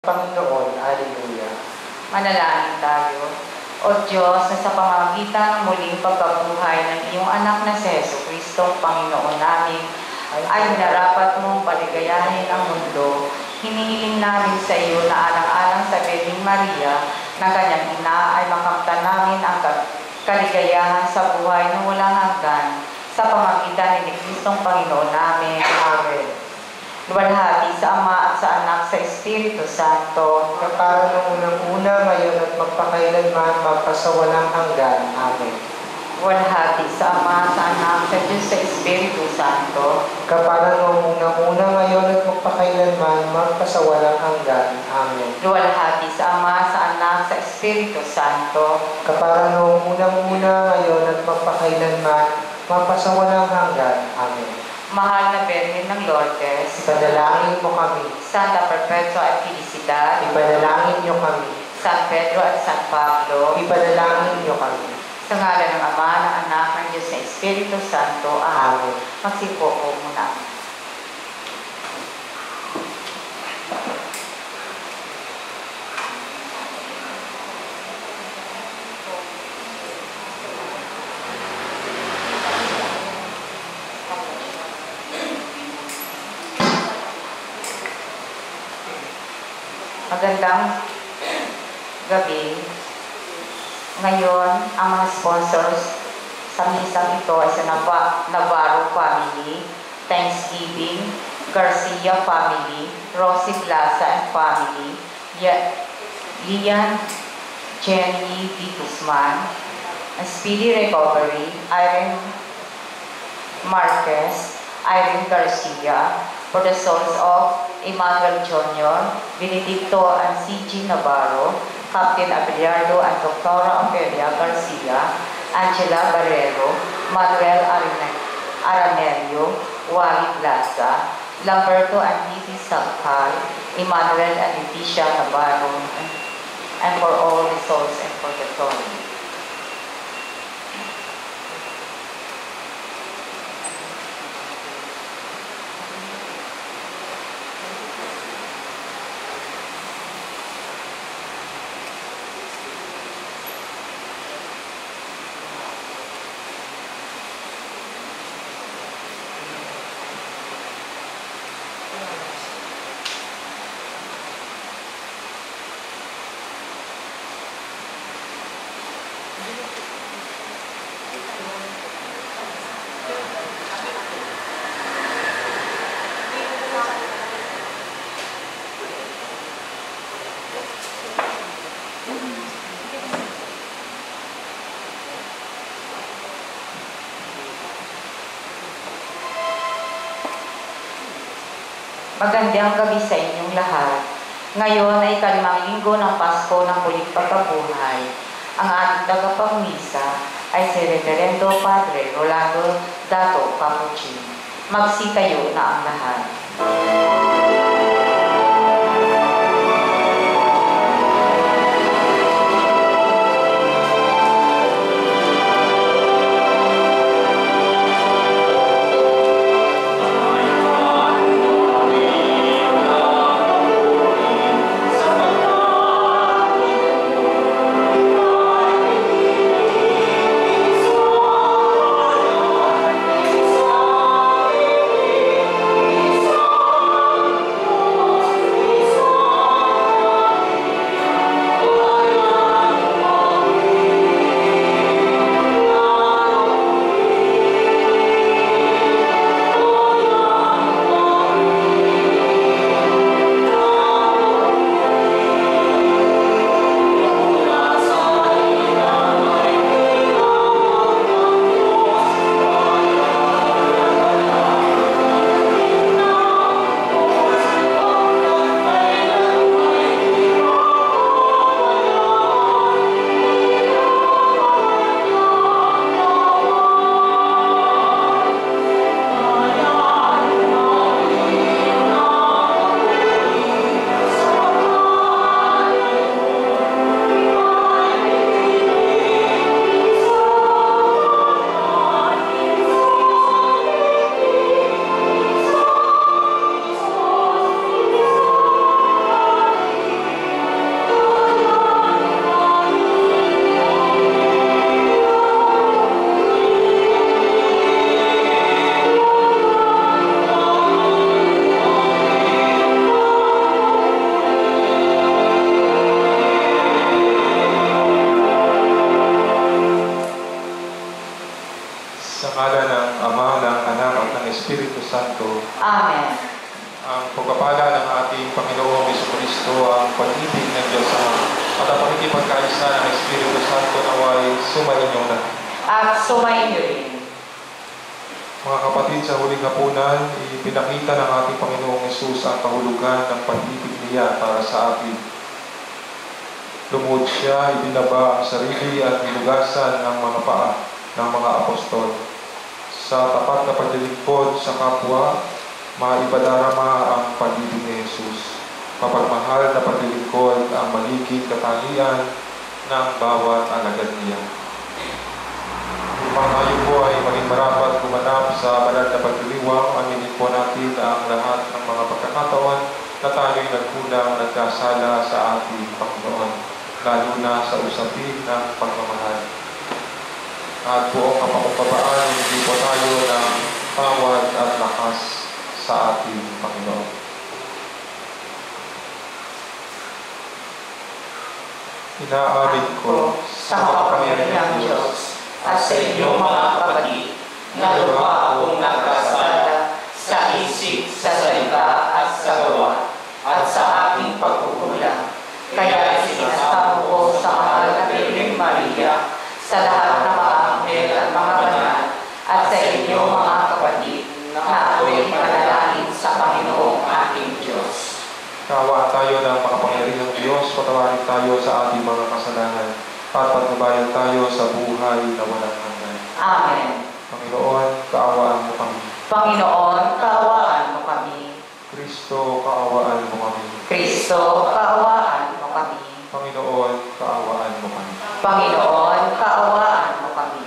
Panginoon, Alleluia. Manalangin tayo. O Diyos, na sa pamamagitan ng muling pagkabuhay ng iyong anak na si Jesucristo, Panginoon namin, ay narapat mong paligayahin ang mundo. Hinihiling namin sa iyo na alang-alang sa Birheng Maria, na kanyang ina ay makamtan namin ang kaligayahan sa buhay na walang hanggan, sa pamamagitan ni Kristong Panginoon namin. Amen. Luwalhati sa Ama at sa Anak sa Espiritu Santo, Kapara ng unang-una, ngayon at magpakailanman, magpasawalang hanggan. Amen. luwalhati sa Ama, sa Anak, sa Diyos sa Espiritu Santo, Kapara ng unang-una, ngayon at magpakailanman, magpasawalang hanggan. Amen. luwalhati sa Ama, sa Anak, sa Espiritu Santo, Kapara ng unang-una, ngayon at magpakailanman, magpasawalang hanggan. Amen. Mahal na Birhen ng Lourdes, Ipanalangin mo kami. Santa Perpetua at Felicidad, Ipanalangin niyo kami. San Pedro at San Pablo, Ipanalangin niyo kami. sa ngalan ng Ama, ng Anak, ng Diyos sa Espiritu Santo. Amen. Magsipo po muna. Magandang gabi. Ngayon, ang mga sponsors sa misang ito ay sa Navarro Family, Thanksgiving, Garcia Family, Rosie Plaza and Family, Lian Jenny D. Guzman, and Speedy Recovery, Irene Marquez, Irene Garcia, for the souls of Emmanuel Jr., Benedicto and C.G. Navarro, Captain Abiliardo and Doctora Ofelia Garcia, Angela Barrero, Manuel Aranerio, Wally Plaza, Lamberto and Lizzie Salcal, Emmanuel and Leticia Navarro, and for all the souls and for the glory. Magandang gabi sa inyong lahat. Ngayon ay ikalimang linggo ng Pasko ng muling pagkabuhay. Ang ating tagapagmisa ay si Reverendo Padre Rolando Dato Capuchin. Magsitayo na ang lahat. Santo. Amen. Ang pagpapala ng ating Panginoong Jesucristo, ang pag-ibig ng Diyos Ama, at ang pakikipagkaisa ng Espiritu Santo naway sumainyo na. At sumainyo rin. Mga kapatid, sa huling hapunan, ipinakita ng ating Panginoong Hesus ang kahulugan ng pag-ibig niya para sa atin. Lumuhod siya, ibinaba ang sarili at binugasan ang mga paa ng mga apostol. Sa tapat na paglilingkod sa kapwa, maipadarama ang pag-ibig ni Jesus. Mapagmahal na paglilingkod ang magiging katangian ng bawat alagad niya. Upang tayo po ay maging marapat gumanap sa banal na pagdiriwang, aminin po natin ang lahat ng mga pagkakataon na tayo'y nagkulang, nagkasala sa ating Panginoon, lalo na sa usapin ng pagmamahal. At buong kapakupabaan, hindi po tayo ng tawad at lakas sa ating Panginoon. Inaamin ko sa makapangyarihang Diyos at sa inyong mga kapatid, na lupa akong nagkasala sa isip, sa salita at sa gawa, at sa aking pagkukulang. Kaya sinasamo ko sa mahal na Birheng Maria, sa lahat ng mga anghel at mga banal, at sa inyong mga kapatid, na ako'y manalangin sa Panginoong ating Diyos. Kaawaan tayo ng makapangyarihang Diyos, patawarin tayo sa ating mga kasalanan, at pagbabayan tayo sa buhay na walang hanggan. Amen. Panginoon, kaawaan mo kami. Panginoon, kaawaan mo kami. Kristo, kaawaan mo kami. Kristo, kaawaan mo kami. Panginoon, kaawaan mo kami. Panginoon, kaawaan mo kami.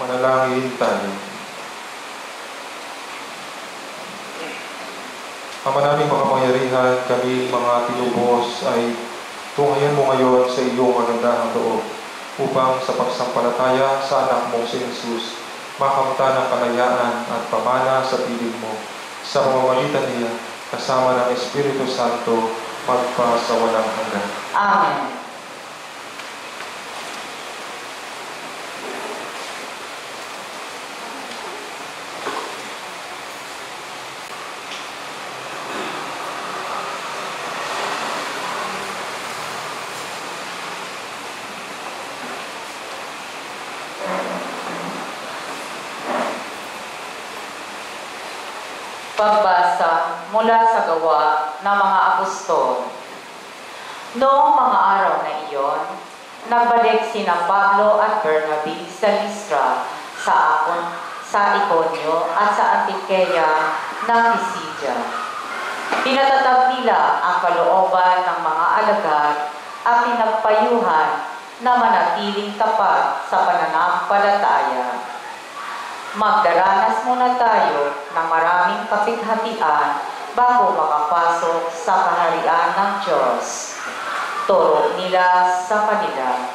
Manalangin tayo. Ama naming makapangyarihan, kami mga tinubos ay tunghayan mo ngayon sa iyong magandahang loob upang sa pagsampalataya sa anak mong si Jesus, makamta ng kalayaan at pamana sa piling mo. Sa pamamagitan niya, kasama ng Espiritu Santo, magpa sa walang hanggan. Amen. Pagbasa mula sa gawa ng mga apostol. Noong mga araw na iyon, nagbalik sina Pablo at Bernabe sa Listra, sa Iconio at sa Antioquia ng Pisidia. Pinatatag nila ang kalooban ng mga alagad at pinagpayuhan na manatiling tapat sa pananampalataya. Magdaranas muna tayo ng maraming kapighatian bago makapasok sa kaharian ng Diyos. Turo nila sa kanila.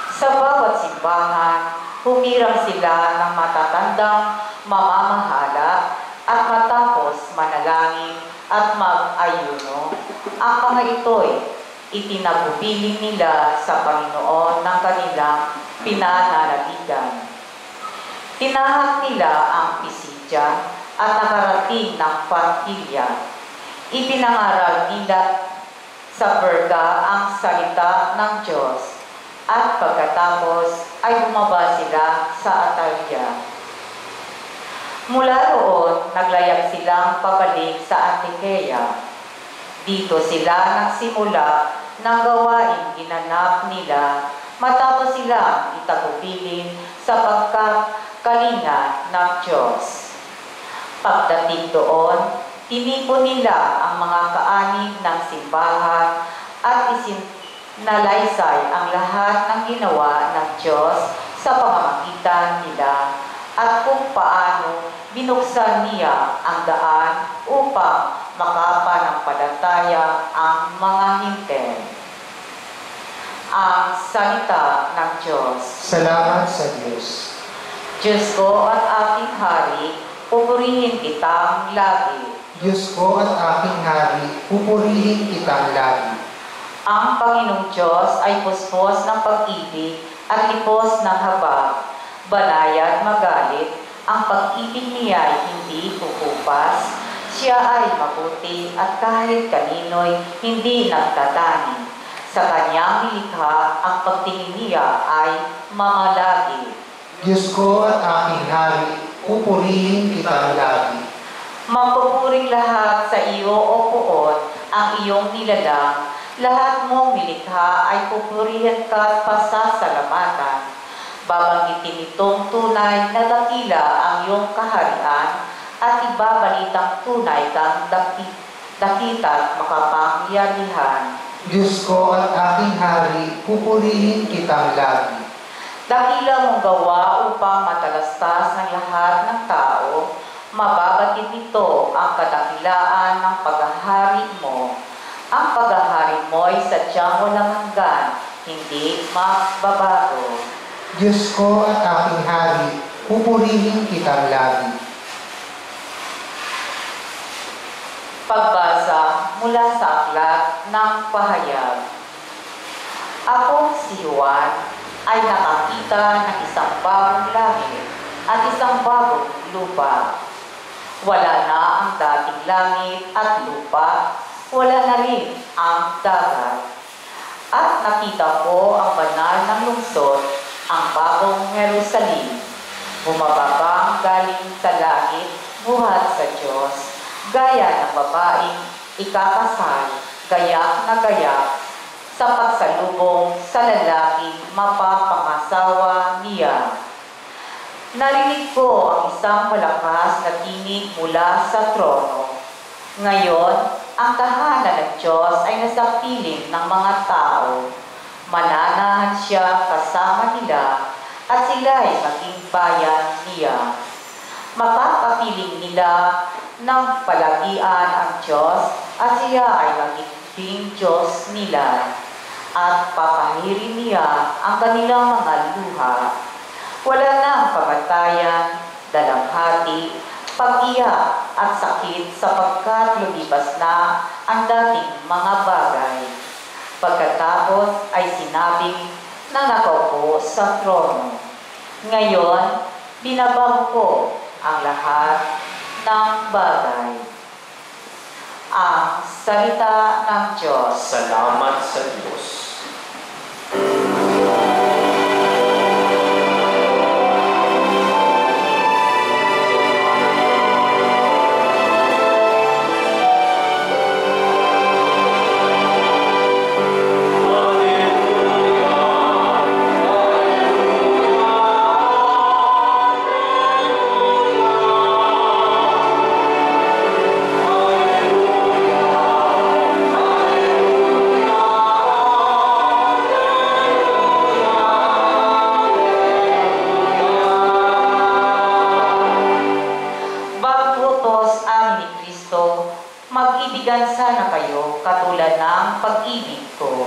Sa bawat simbahan, humirang sila ng matatandang mamamahala at matapos manalangin at mag-ayuno. Ang mga ito'y itinagubilin nila sa Panginoon ng kanilang pinananaligan. Tinahak nila ang Pisidia at nakarating ng Pampilya. Ipinangaral nila sa Perga ang salita ng Diyos at pagkatapos ay bumaba sila sa Atalia. Mula roon, naglayag silang pabalik sa Antioquia. Dito sila nagsimula ng gawain ginanap nila matapos silang itagubilin sa pagkakalinga ng Diyos. Pagdating doon, tinipon nila ang mga kaanib ng simbahan at isinalaysay ang lahat ng ginawa ng Diyos sa pamamagitan nila at kung paano binuksan niya ang daan upang makapanampalataya ang mga hintel. Ang salita ng Diyos. Salamat sa Diyos. Diyos ko at aking Hari, pupurihin kitang lagi. Diyos ko at aking Hari, pupurihin kitang lagi. Ang Panginoong Diyos ay puspos ng pag-ibig at lipos ng habag. Banayad magalit, ang pag-ibig niya ay hindi kukupas. Siya ay mabuti at kahit kanino'y hindi nagtatani. Sa kanyang nilikha, ang pagtingin niya ay mamalagi. Diyos ko at aking Hari, pupurihin kitang lagi. Magpupuring lahat sa iyo, O Poon, ang iyong nilalang. Lahat mong nilikha ay pupurihin ka at pasasalamatan. Babanggitin itong tunay na dakila ang iyong kaharian at ibabalitang tunay kang dakita't makapangyarihan. Diyos ko at aking Hari, pupurihin kitang lagi. Dakila mong gawa upang matalastas ng lahat ng tao, mababatid nito ang kadakilaan ng paghahari mo. Ang paghahari mo'y sadyang walang hanggan, hindi magbabago. Diyos ko at aking Hari, pupurihin kitang lagi. Pagbasa mula sa aklat ng pahayag. Ako si Juan ay nakakita ng isang bagong langit at isang bagong lupa. Wala na ang dating langit at lupa, wala na rin ang dagat. At nakita ko ang banal ng lungsod, ang bagong Jerusalem, bumababa galing sa langit, buhat sa Diyos, gaya ng babaeng ikakasal, gayak na gayak, sa pagsalubong sa lalaking mapapangasawa niya. Narinig ko ang isang malakas na tinig mula sa trono. Ngayon, ang tahanan ng Diyos ay nasa piling ng mga tao. Mananahan siya kasama nila at sila ay maging bayan niya. Mapapapiling nila ng palagian ang Diyos at siya ay magiging Diyos nila. at papanirin niya ang kanilang mga luha. Wala na ang kamatayan, dalamhati, pag-iyak at sakit sapagkat lumipas na ang dating mga bagay. Pagkatapos ay sinabing na nakaupo sa trono. Ngayon, binabago ko ang lahat ng bagay. Ang salita ng Diyos. Salamat sa Diyos. Mag-ibigan sana kayo katulad ng pag-ibig ko.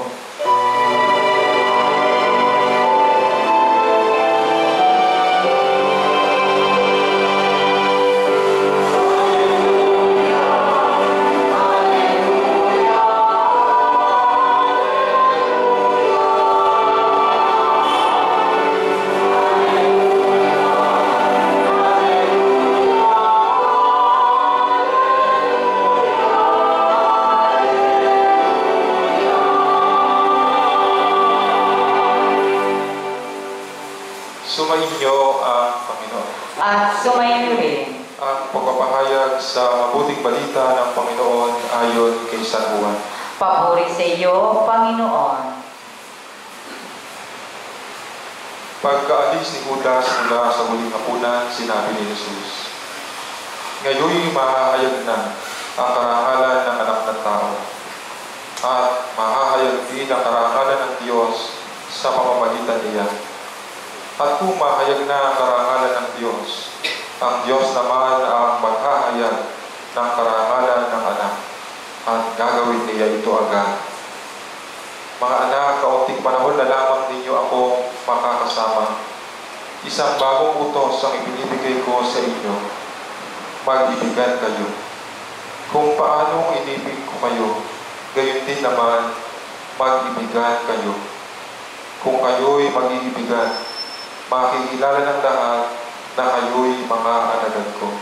Sumainyo ang Panginoon. At sumayin rin Ang pagpapahayag sa mabuting balita ng Panginoon ayon kay San Juan. papuri sa iyo, Panginoon. Pagkaalis ni Judas mula sa huling hapunan, sinabi ni Jesus, "Ngayon mahahayag na ang karangalan ng anak ng tao, at mahahayag din ang karangalan ng Diyos sa pamamagitan niya. At kung mahayag na ang karangalan ng Diyos, ang Diyos naman ang maghahayag ng karangalan ng anak, at gagawin niya ito agad. Mga anak, kaunting panahon na lamang ninyo akong makakasama. Isang bagong utos ang ibinibigay ko sa inyo. Mag-ibigan kayo. Kung paanong inibig ko kayo, gayon din naman mag-ibigan kayo. Kung kayo'y mag-iibigan, makikilala ng lahat na kayo'y mga alagad ko."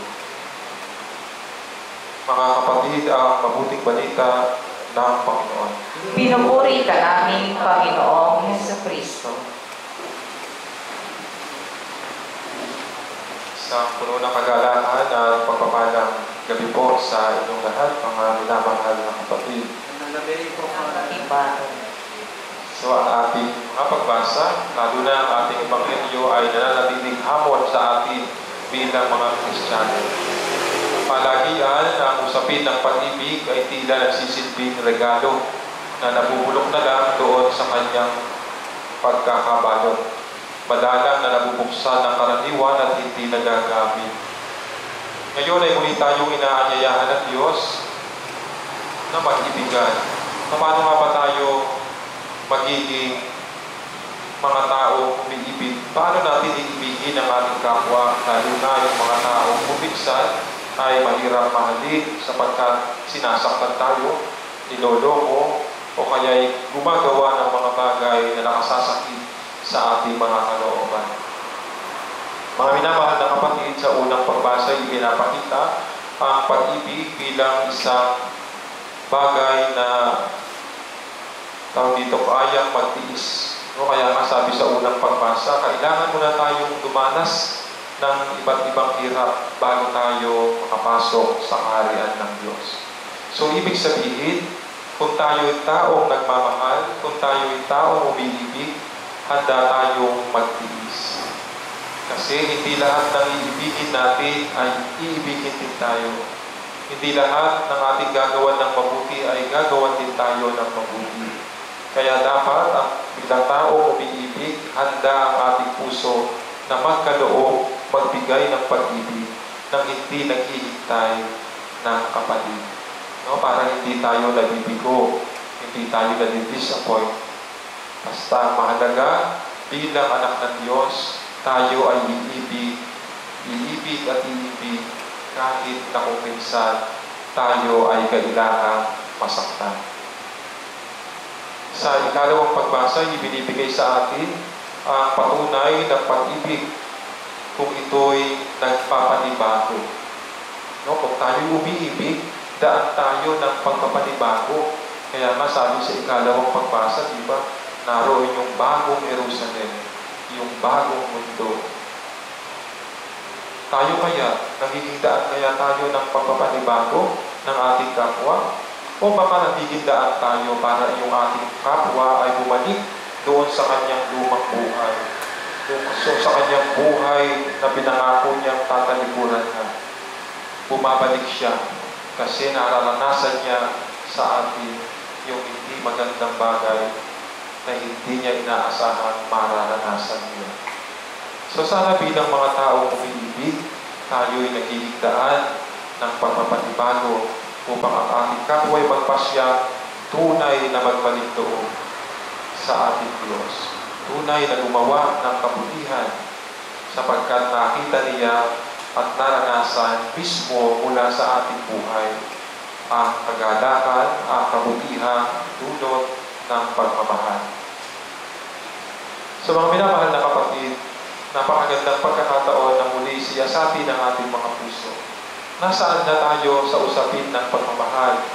Mga kapatid, ang mabuting balita ng Panginoon. Pinupuri ka namin, Panginoong Jesucristo. Sa puno ng kagalakan at pagpapalang gabi po sa inyong lahat, mga minamahal na kapatid. Iba. So ang ating mga pagbasa, lalo na ang ating Ebanghelyo ay nananatiling hamon sa atin bilang mga Kristiyano. Palagian ang usapin ng pag-ibig ay tila nagsisilbing regalo na nabubulok na lang doon sa kanyang pagkakabalot. Madalang na nabubuksan ng karaniwan at hindi nagagamit. Ngayon ay muli tayong inaanyayahan ng Diyos na mag-ibigan. Paano nga ba tayo magiging mga taong umiibig? Paano natin iibigin ang ating kapwa, lalo na yung mga taong umiksan ay mahirap mahalin sapagkat sinasaktan tayo, niloloko, o kaya'y gumagawa ng mga bagay na nakasasakit sa ating mga kalooban. Mga minamahal na kapatid, sa unang pagbasa ay pinapakita ang pag-ibig bilang isang bagay na tawag dito, kayang magtiis. No, kaya nga sabi sa unang pagbasa, kailangan muna tayong dumanas ng iba't ibang hirap bago tayo makapasok sa kaharian ng Diyos. So, ibig sabihin, kung tayo'y taong nagmamahal, kung tayo'y taong umiibig, handa tayong magtiis. Kasi hindi lahat ng iibigin natin ay iibigin din tayo. Hindi lahat ng ating gagawan ng mabuti ay gagawan din tayo ng mabuti. Kaya dapat ang bilang tao umiibig, handa ang ating puso na magkaloob, magbigay ng pag-ibig nang hindi naghihintay ng kapalit. No? Para hindi tayo nabibigo, hindi tayo nadi-disappoint Basta ang mahalaga, bilang anak ng Diyos, tayo ay iibig at iibig kahit na kung minsan tayo ay kailangang masaktan. Sa ikalawang pagbasa, ibinibigay sa atin ang patunay ng pag-ibig kung ito'y nagpapanibago. No? Kung tayo umiibig, daan tayo ng pagpapanibago. Kaya nga sabi sa ikalawang pagbasa, di ba, naroon yung bagong Jerusalem, yung bagong mundo. Tayo kaya, nagiging daan kaya tayo ng pagpapanibago ng ating kapwa? O baka nagiging daan tayo para yung ating kapwa ay bumalik doon sa kanyang lumang buhay? So, sa kanyang buhay na pinangako niyang tatalikuran niya. Bumabalik siya kasi nararanasan niya sa atin yung hindi magandang bagay na hindi niya inaasahang mararanasan niya. So sana bilang mga taong umiibig, tayo'y nagiging daan ng pagpapanibago upang ang ating kapwa ay magpasya tunay na magbalik doon sa ating Diyos. Tunay na gumawa ng kabutihan sapagkat nakita niya at naranasan mismo mula sa ating buhay ang kagalakan, ang kabutihan, dulot ng pagmamahal. Sa mga minamahal na kapatid, napakagandang pagkakataon na muli siyasatin ng ating mga puso. Nasaan na tayo sa usapin ng pagmamahal,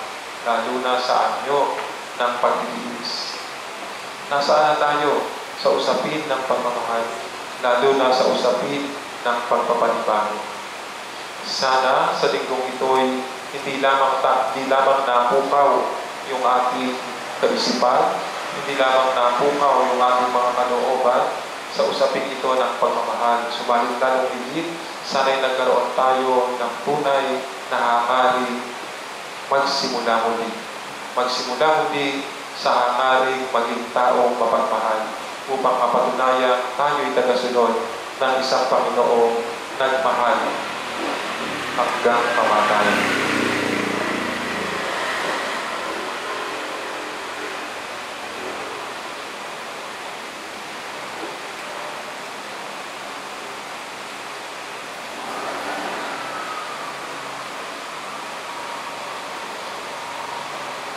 lalo na sa anyo ng pagtitiis? Nasaan na tayo sa usapin ng pagmamahal, lalo na sa usapin ng pagpapanibago? Sana sa linggong ito'y hindi lamang napukaw yung ating kaisipan, hindi lamang napukaw yung ating mga kalooban sa usapin ito ng pagmamahal. Subalit lalong higit, sana'y nagkaroon tayo ng tunay na hangaring magsimula muli. Magsimula muli sa hangaring maging taong mapagmahal upang mapatunayan tayo'y tagasunod ng isang Panginoong nagmahal hanggang kamatayan.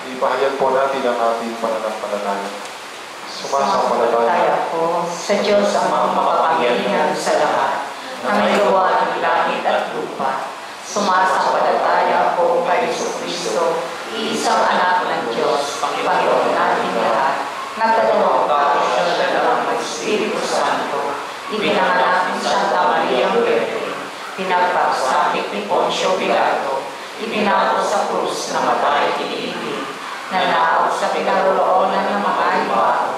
Ipahayag po natin ang ating pananampalataya. Sumasampalataya ko sa Diyos ang mga makapangyarihan sa lahat, na may gawa ng langit at lupa. Sumasampalataya ko kay Jesucristo, iisang anak ng Diyos, Panginoon natin lahat, nagkatawang tao siya sa dalawang Espiritu Santo, ipinanganak ni Santa Maria Virgen, pinagpagsakit ni Poncio Pilato, ipinako sa krus na matay iniibig, nanaog sa pinaroroonan ng mga ibabaw,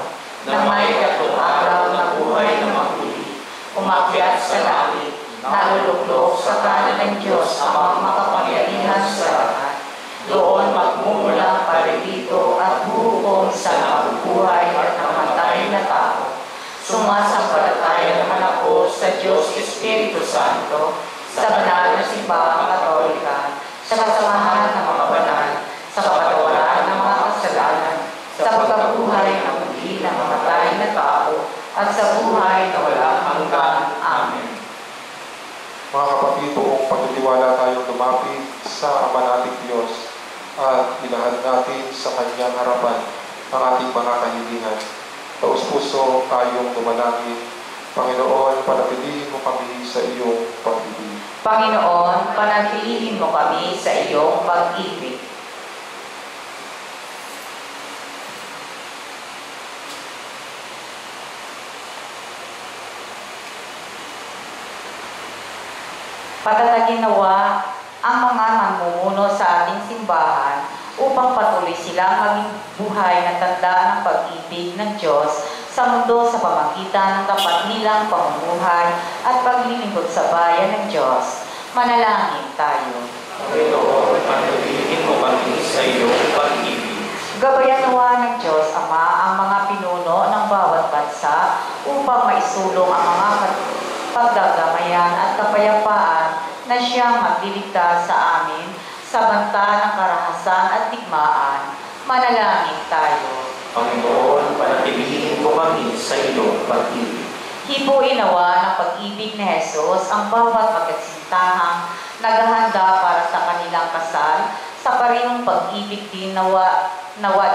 na may tatlong araw na buhay na maguli, umakyat sa langit, naluluklok sa kanan ng Diyos ang mga makapangyarihan sa lahat. Doon magmumula paririto at huhukom sa nabubuhay at namatay na tao. Sumasampalataya naman ako sa Diyos Espiritu Santo, sa banal na simbahang Katolika, sa kasamahan ng mga banal, sa kapatawaran ng mga kasalanan, sa pagkabuhay ng muli ng mamatay na tao, at sa buhay na walang hanggan. Amen. Mga kapatid, buong pagtitiwala tayong lumapit sa Ama nating Diyos at ilahad natin sa Kanyang harapan ang ating mga kahilingan. Taus-puso tayong dumalangin. Panginoon, panatilihin mo kami sa iyong pag-ibig. Panginoon, panatilihin mo kami sa iyong pag-ibig. Patatagin nawa ang mga mamumuno sa ating simbahan upang patuloy silang maging buhay na tanda ng pag-ibig ng Diyos sa mundo sa pamagitan ng tapat nilang pamumuhay at paglilingkod sa bayan ng Diyos. Manalangin tayo. Panginoon, panatilihin mo kami sa iyong pag-ibig. Gabayan nawa ng Diyos Ama ang mga pinuno ng bawat bansa upang maisulong ang mga pagdagamayan at kapayapaan na siyang magliligtas sa amin sa banta ng karahasan at digmaan. Manalangin tayo. Panginoon, panatilihin mo kami sa iyong pag-ibig. Hipuin nawa ng pag-ibig ni Jesus ang bawat magkatsintahang naghahanda para sa kanilang kasal, sa parehong pag-ibig din nawa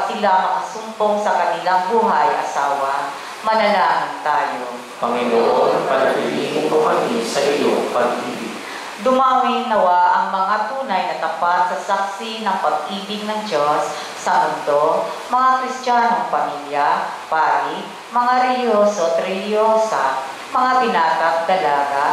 sila makasumpong sa kanilang buhay asawa. Manalangin tayo. Panginoon, panatilihin mo kami sa iyong pag-ibig. Dumawin nawa ang mga tunay na tapat sa saksi ng pag-ibig ng Diyos sa mundo, mga Kristiyanong pamilya, pari, mga religyoso at religyosa, mga binata at dalaga,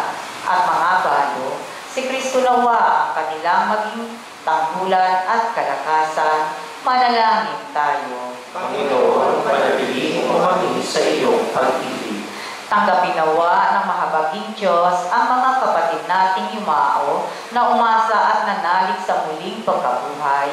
at mga balo. Si Kristo nawa ang kanilang maging tanggulan at kalakasan. Manalangin tayo. Panginoon, panatilihin mo kami sa iyong pag-ibig. Tanggapin nawa ng mahabaging Diyos ang mga kapatid nating yumao na umasa at nanalig sa muling pagkabuhay.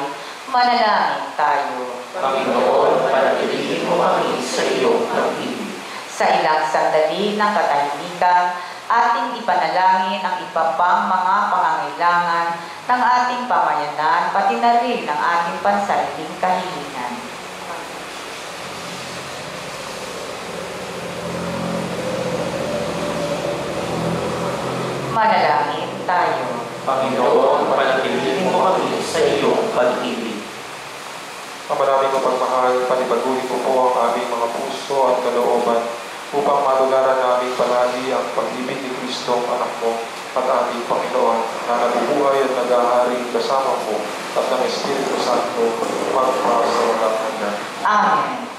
Manalangin tayo. Panginoon, panatilihin mo kami sa iyong pag-ibig. Sa ilang sandali ng katahimikan, ating ipanalangin ang iba pang mga pangangailangan ng ating pamayanan, pati na rin ng ating pansariling kahilingan. Manalangin tayo. Panginoon, panatilihin mo kami sa iyong pag-ibig. Ang maraming mapagmahal, panibaguhin mo po ang aming mga puso at kalooban upang matularan namin palagi ang pag-ibig ni Kristong anak mo at aming Panginoon na nabubuhay at nag-ahari kasama mo at ng Espiritu Santo magpasa walang hanggan. Amen.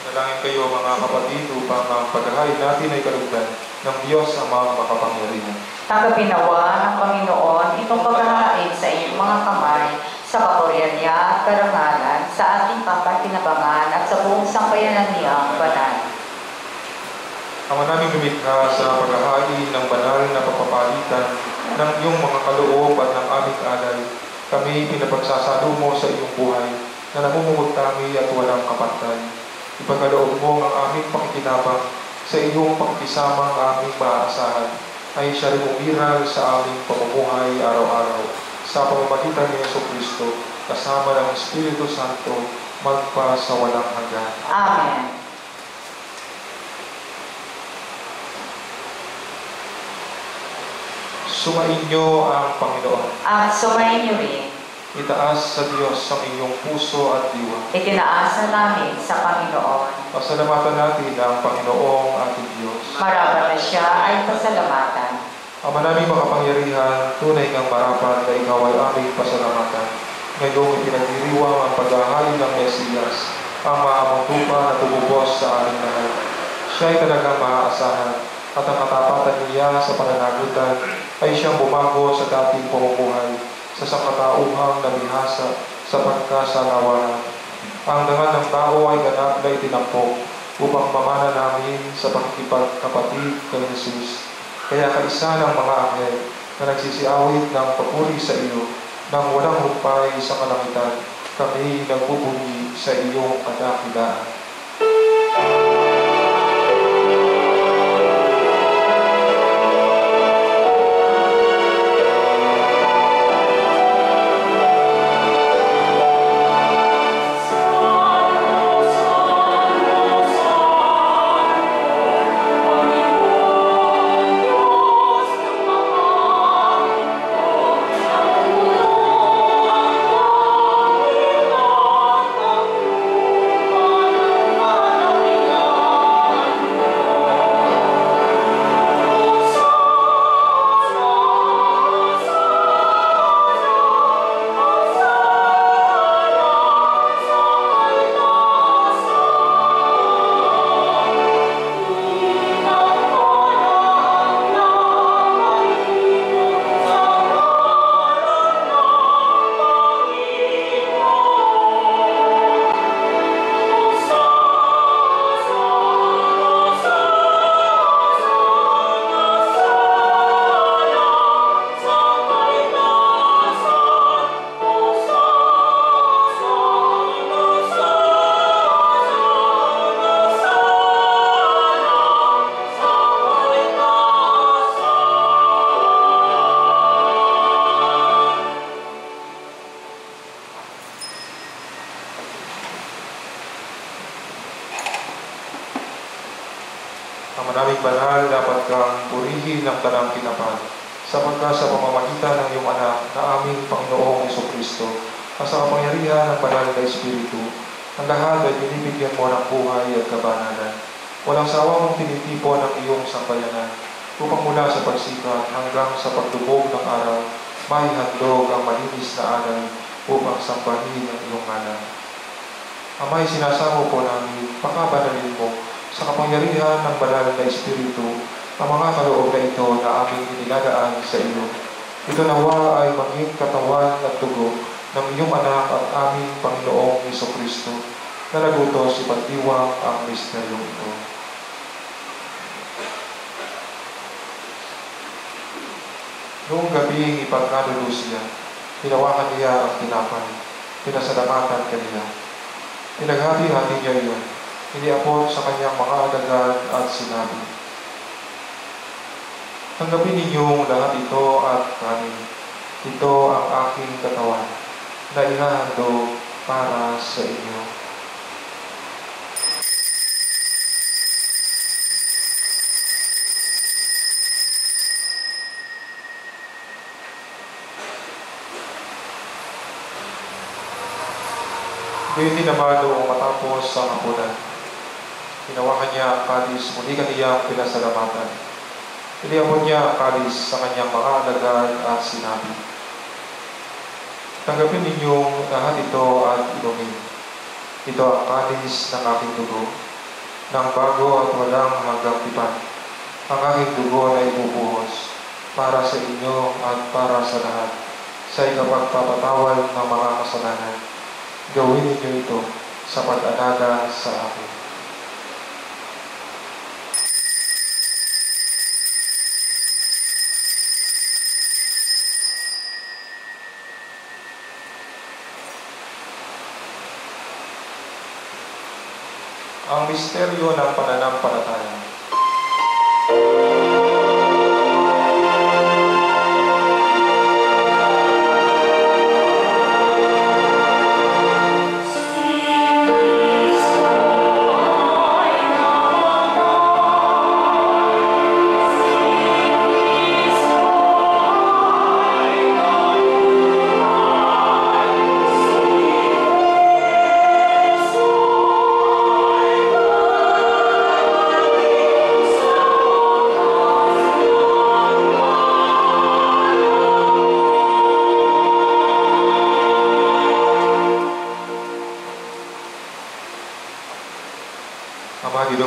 Dalangin kayo mga kapatid upang ang paghahain natin ay kalugdan ng Diyos ang mga makapangyarihan. Tanggapin nawa ng Panginoon itong paghahain sa iyong mga kamay sa kapurihan niya at karangalan sa ating kapatinabangan at sa buong sambayanan niyang banal. Ama naming lumikha sa paghahain ng banal na pagpapalitan ng iyong mga kaloob at ng aming alay, kami pinapagsasalo mo sa iyong buhay na namumugtami at walang kapantay. Ipagkaloob mo ang aming pakikinabang sa iyong pakikisamang aming maaasahan ay siya rin umiral sa aming pamumuhay araw-araw sa pamamagitan ni Jesu Kristo kasama ng Espiritu Santo magpasawalang hanggan. Amen. Sumainyo ang Panginoon. At sumayin niyo rin, Itaas sa Diyos ang inyong puso at diwa. itinaasa namin sa Panginoon. Pasalamatan natin ang Panginoong ating Diyos. Marapat na siya ay pasalamatan. Ama naming makapangyarihan, tunay kang marapat na ikaw ay aming pasalamatan. Ngayong ipinagdiriwang ang paghahalin ng Mesiyas, ang maamong tupa na tumubos sa aming lahat. Siya ay talagang maaasahan, at ang katapatan niya sa pananagutan ay siyang bumago sa dating pamumuhay, sa sangkatauhang nabihasa sa pagkasalawanan. Ang dangal ng tao ay ganap na itinampok upang mamana namin sa pakikipagkapatid kay Jesus. Kaya kaisa ng mga anghel na nagsisiawit ng papuri sa iyo, nang walang humpay sa kalangitan, kami nagbubunyi sa iyong kadakilaan. Ang manaming banal, dapat kang purihin ng tanang kinapal, sapagkat sa pamamagitan ng iyong anak na aming Panginoong Jesucristo, at sa kapangyarihan ng banal na Espiritu, ang lahat ay binibigyan mo ng buhay at kabanalan. Walang sawa mong tinitipon ang iyong sambayanan, upang mula sa pagsikat hanggang sa pagdubog ng araw, may handog ang malinis na alay upang sambahin ang iyong ngalan. Amay, sinasamo po namin, pakabanalin mo, sa kapangyarihan ng banal na Espiritu, ang mga kaloob na ito na aming inilalaan sa iyo. Ito nawa ay maging katawan at dugo ng iyong anak at aming Panginoong Jesucristo, na nagutos ipagdiwang ang misteryong ito. Noong gabing ipagkalulus niya, hinawakan niya ang tinapay, pinasalamatan kaniya. Pinaghati-hati niya iyon, iniapon sa kanyang mga alagad at sinabi, "Tanggapin ninyong lahat ito at kanin. Ito ang aking katawan, na ihahandog para sa inyo." Gayon din naman noong matapos ang hapunan, hinawakan niya ang kalis, muli kaniyang pinasalamatan. Iniabot niya ang kalis sa kanyang mga alagad at sinabi, "Tanggapin ninyong lahat ito at inumin. Ito ang kalis ng aking dugo, ng bago at walang hanggang tipan. Ang aking dugo na ibubuhos para sa inyo at para sa lahat, sa ikapagpapatawad ng mga kasalanan. Gawin ninyo ito sa pag-alala sa akin." Ang misteryo ng pananampalataya.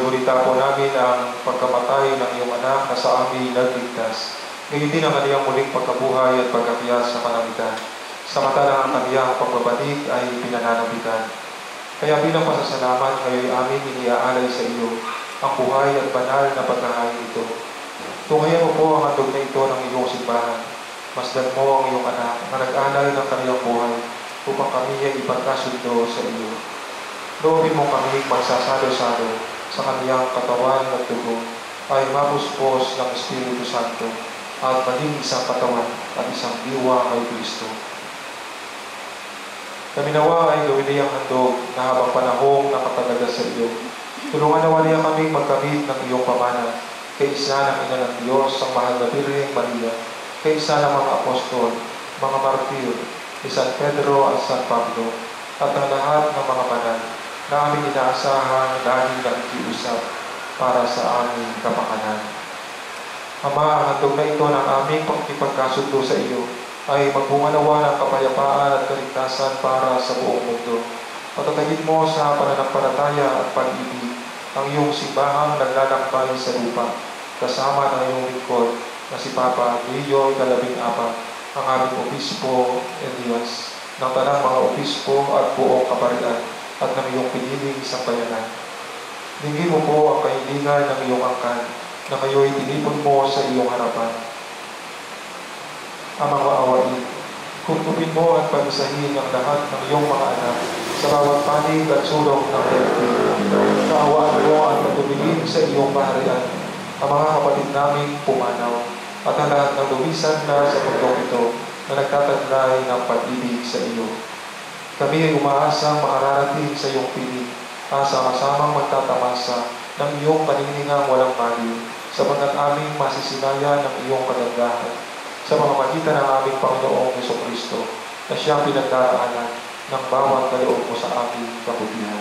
Sinulita po namin ang pagkamatay ng iyong anak na sa amin nagligtas. Ngayon din ang kaniyang muling pagkabuhay at pagkakyat sa kalangitan. Samantalang ang kaniyang pagbabalik ay pinananabikan. Kaya bilang pasasalamat, ngayon amin iniaalay sa iyo ang buhay at banal na pagkahain ito. Tungayan mo po ang handog na ito ng iyong simbahan. Masdan mo ang iyong anak na nag-alay ng kaniyang buhay upang kami ay ipagkasundo sa iyo. Loobin mo kami magsasalo-salo sa kaniyang katawan at dugo ay mapuspos ng Espiritu Santo at maging isang katawan at isang diwa kay Kristo. Kami nawa ay gawin niyang handog na habang panahong nakatalaga sa iyo. Tulungan nawa niya kami magkamit ng iyong pamana, kaysa ng Ina ng Diyos, ang mahal na Birheng Maria, kaysa ng mga apostol, mga martir, ni San Pedro at San Pablo, at ang lahat ng mga banal na aming inaasahan laging nakikiusap para sa aming kapakanan. Ama, ang handog na ito ng aming pagkipagkasundo sa iyo ay magbunga nawa ng kapayapaan at kaligtasan para sa buong mundo. Patatagin mo sa pananampalataya at pag-ibig ang iyong simbahang naglalakbay sa lupa, kasama ng iyong lingkod na si Papa Leo XIV, ang aming Obispo Elias, ng tanang mga obispo at buong kaparian at ng iyong piniling sambayanan. Dinggin mo po ang kahilingan ng iyong angkan na kayo'y tinipon mo sa iyong harapan. Amang maawain, kupupin mo at pag-isahin ang lahat ng iyong mga anak sa bawat panig at sulok ng daigdig. Kaawaan mo at patuloyin sa iyong kaharian ang mga kapatid naming pumanaw at ang lahat ng lumisan na sa mundong ito na nagtataglay ng pag-ibig sa iyo. Kami ay umaasang makararating sa iyong piling, asang-asamang magtatamasa ng iyong paniningang walang maliw, sapagkat aming masisinayan ng iyong kagandahan sa pamamagitan ng aming Panginoong Jesucristo na siyang pinagdaraanan ng bawat kaloob mo sa aming kabutihan.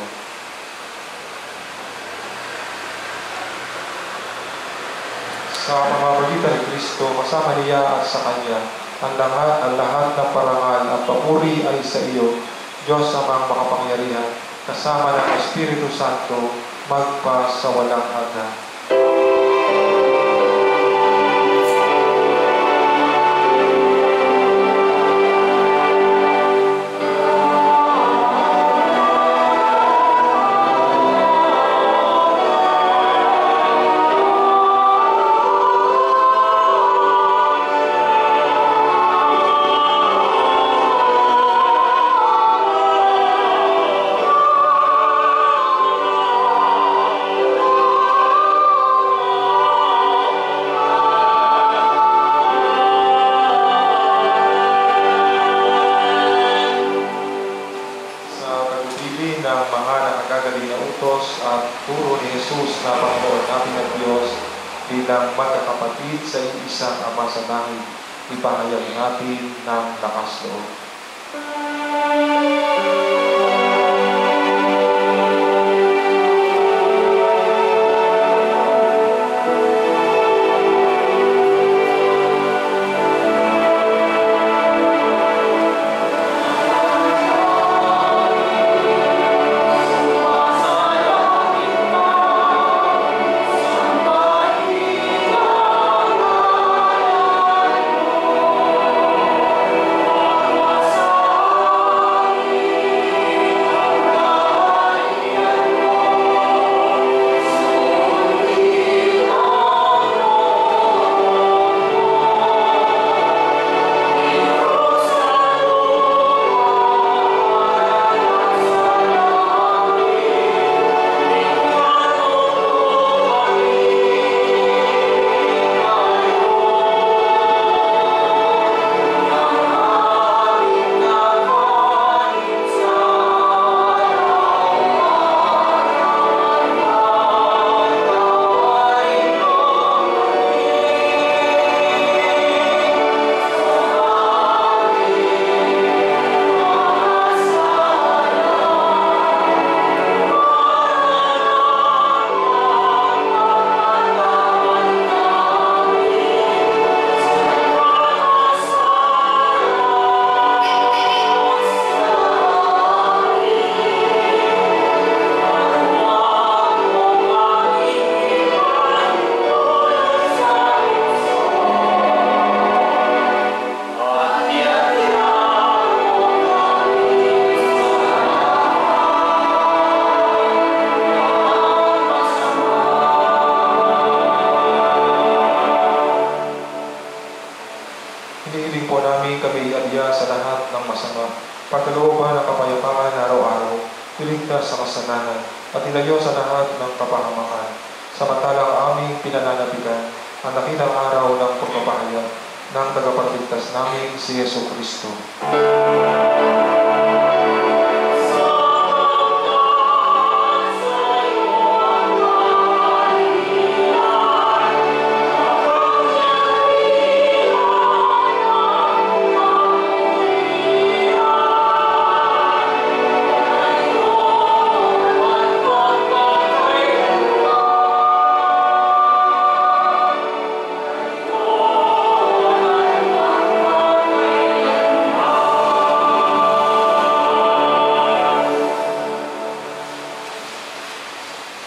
Sa pamamagitan ni Kristo, kasama niya at sa Kanya, ang lahat ng parangal at papuri ay sa iyo, Diyos amang makapangyarihan, kasama ng Espiritu Santo, magpa sa walang hanggan. Bilang magkakapatid sa isang Ama sa langit, ipahayag natin ng lakas loob. mula sa lahat ng masama, pagkalooban ng kapayapaan araw-araw, iligtas sa kasalanan, at ilayo sa lahat ng kapahamakan. Samantalang aming pinananabigan ang dakilang araw ng pagpapahayag ng tagapagligtas namin si Yesu Kristo.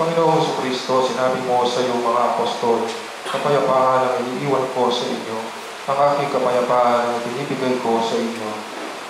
Panginoong Jesucristo, sinabi mo sa iyong mga apostol, kapayapaan ang iniiwan ko sa inyo, ang aking kapayapaan ang binibigay ko sa inyo.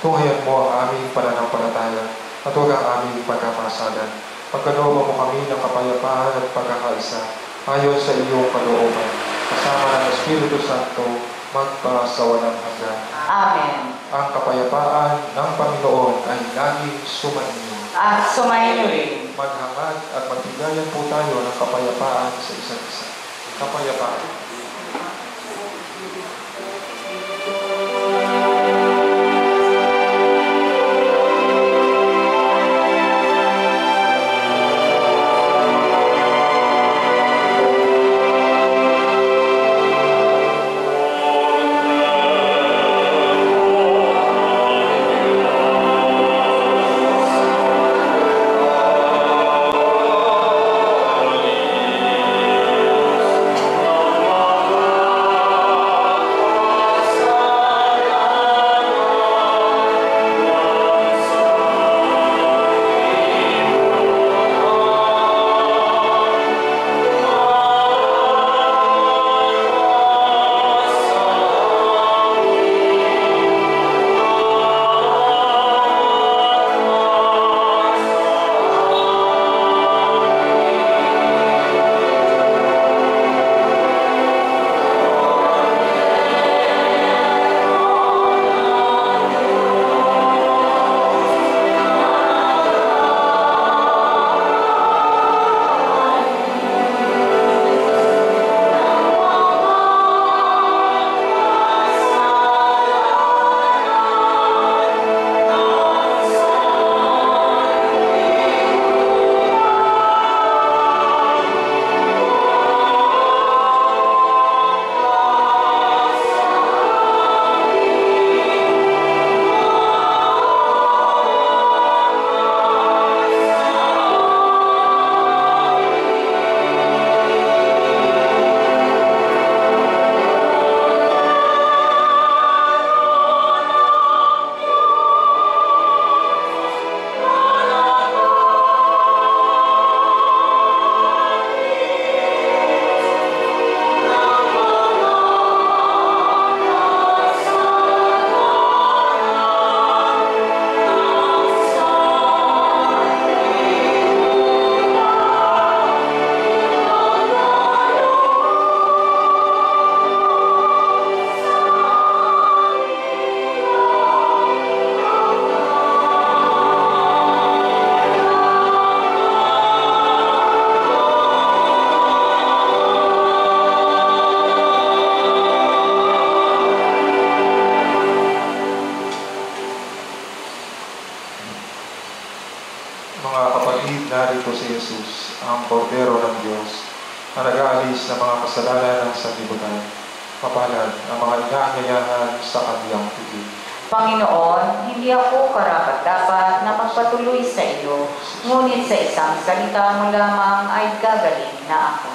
Tunghayan mo ang aming pananampalataya at huwag ang aming pagkakasalan. Pagkalooban mo kami ng kapayapaan at pagkakaisa, ayon sa iyong kalooban, kasama ng Espiritu Santo, magpasawalang hanggan. Amen. Ang kapayapaan ng Panginoon ay laging sumainyo. At sumayin rin. Maghangad at magbigayan po tayo ng kapayapaan sa isa't isa. Kapayapaan. Mga kapatid, narito si Jesus, ang Kordero ng Diyos, na nag-aalis ng mga kasalanan ng sanlibutan. Mapalad ang mga inaanyayahan sa kaniyang piging. Panginoon, hindi ako karapat-dapat na magpatuloy sa iyo, ngunit sa isang salita mo lamang ay gagaling na ako.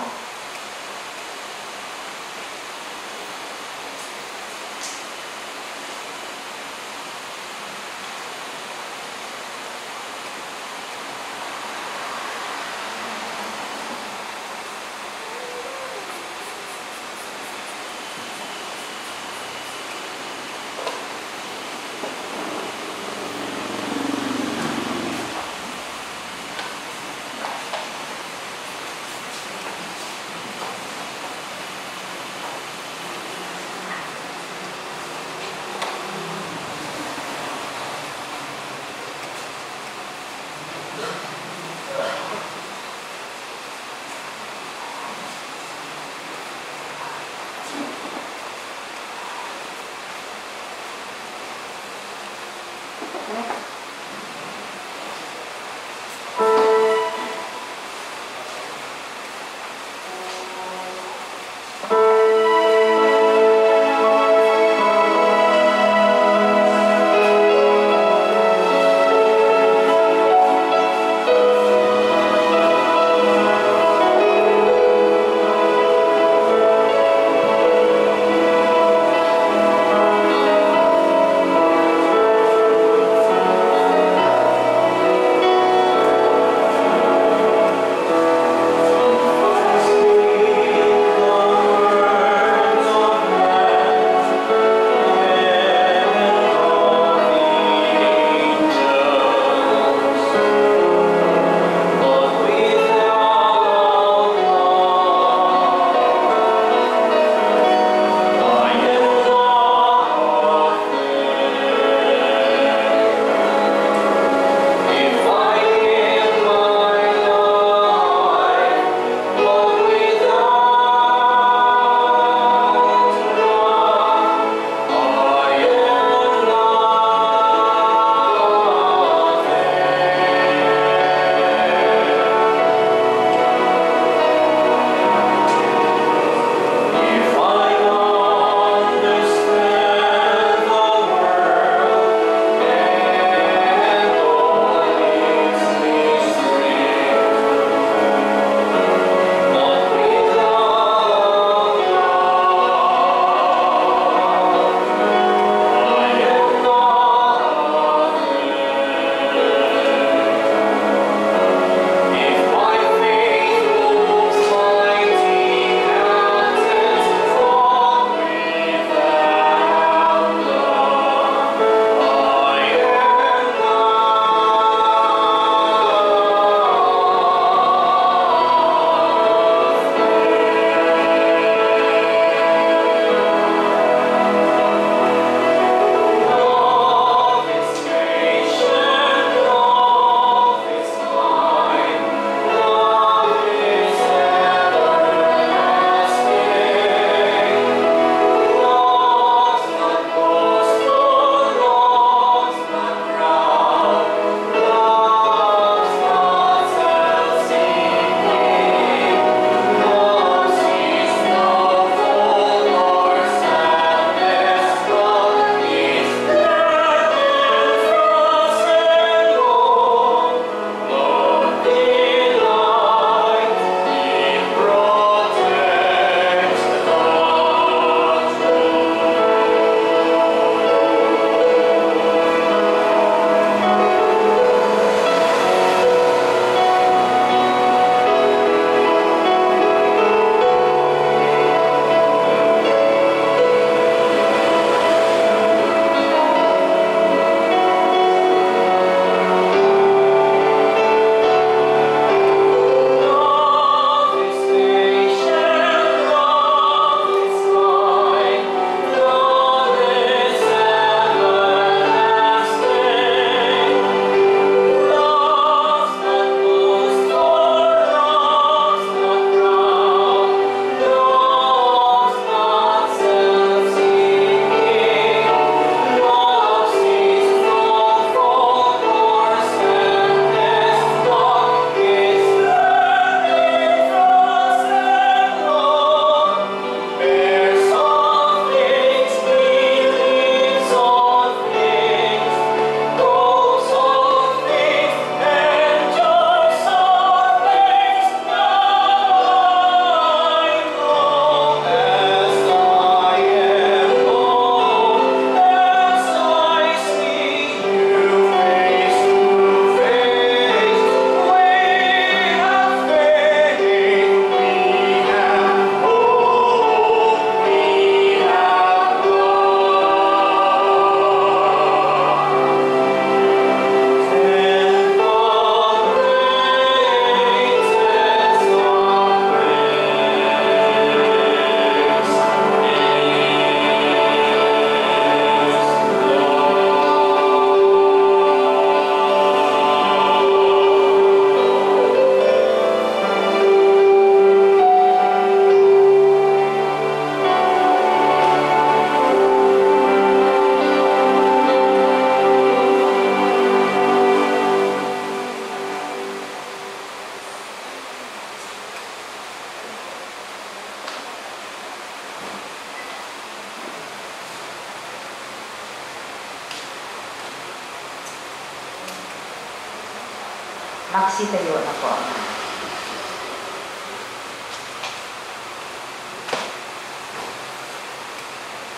Magsitayo na po.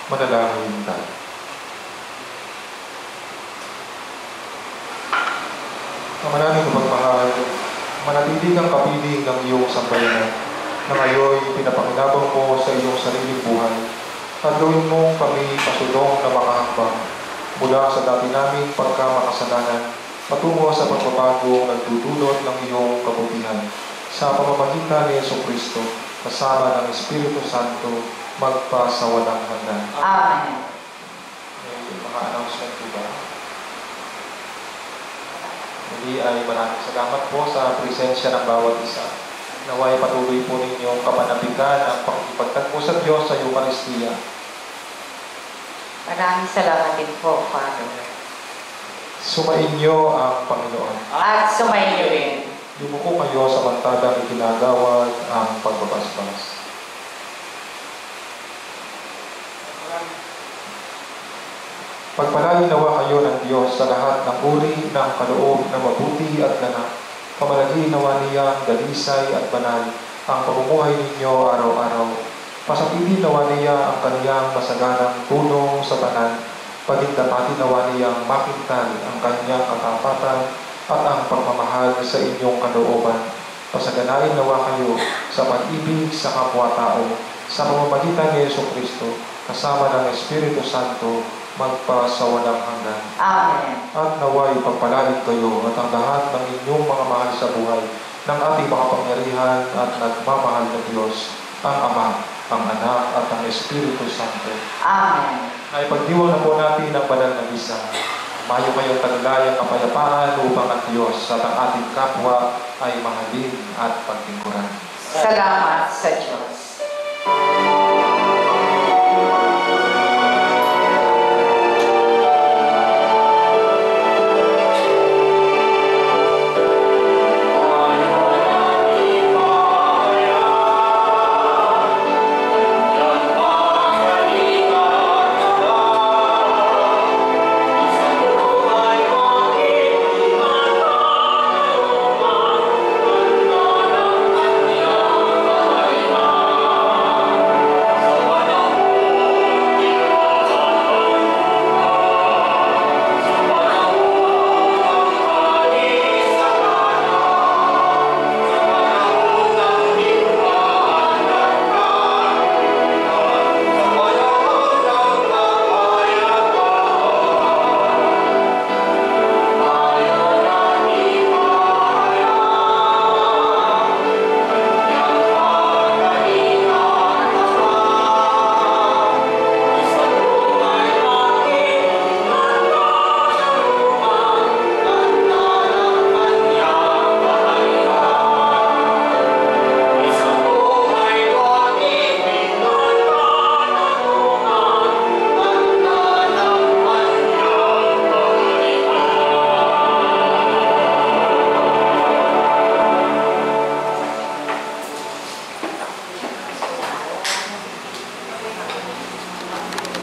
Manalangin tayo. Ang manalangin ng pagmahal, manatili kang kapiling ng iyong sambayanan na ngayon pinapakinabang mo sa iyong sariling buhay at gawin mong kami pasulong na mga hakbang mula sa dati naming pagkamakasalanan patungo sa pagbabago nagdudulot ng iyong kabutihan sa pamamagitan ni Jesucristo kasama ng Espiritu Santo magpasawalang hanggan. Amen. May mga announcement po ba? Muli ay maraming salamat po sa presensya ng bawat isa. Naway patuloy po ninyong kapanapigan ang pagtagpo sa Diyos sa Eucharistia. Maraming salamat din po, Father. Sumainyo ang Panginoon. At sumainyo rin. Yumuko kayo samantalang iginagawad ang pagbabasbas. Pagpalain nawa kayo ng Diyos sa lahat ng uri ng kaloob na mabuti at ganap. Pamalagi nawa niya ang dalisay at banal ang pamumuhay ninyo araw-araw. Pasapili nawa niya ang kaniyang masaganang tulong sa tanan. Pagindapati nawa niyang makintal ang kanyang katapatan at ang pagmamahal sa inyong kalooban. Pasaganain nawa kayo sa pag-ibig sa kapwa-tao sa pamamagitan ni Jesucristo kasama ng Espiritu Santo magpasawalang hanggan. Amen. At naway pagpalain kayo at ang lahat ng inyong mga mahal sa buhay ng ating makapangyarihan at nagmamahal na Diyos, ang Ama, ang Anak at ang Espiritu Santo. Amen. Ay pagdiwang na po natin ang banal na misa. Mayo kayong tagulayang kapayapaan upang ang Diyos at ang ating kapwa ay mahalin at pagtingkuran. Salamat sa Diyos.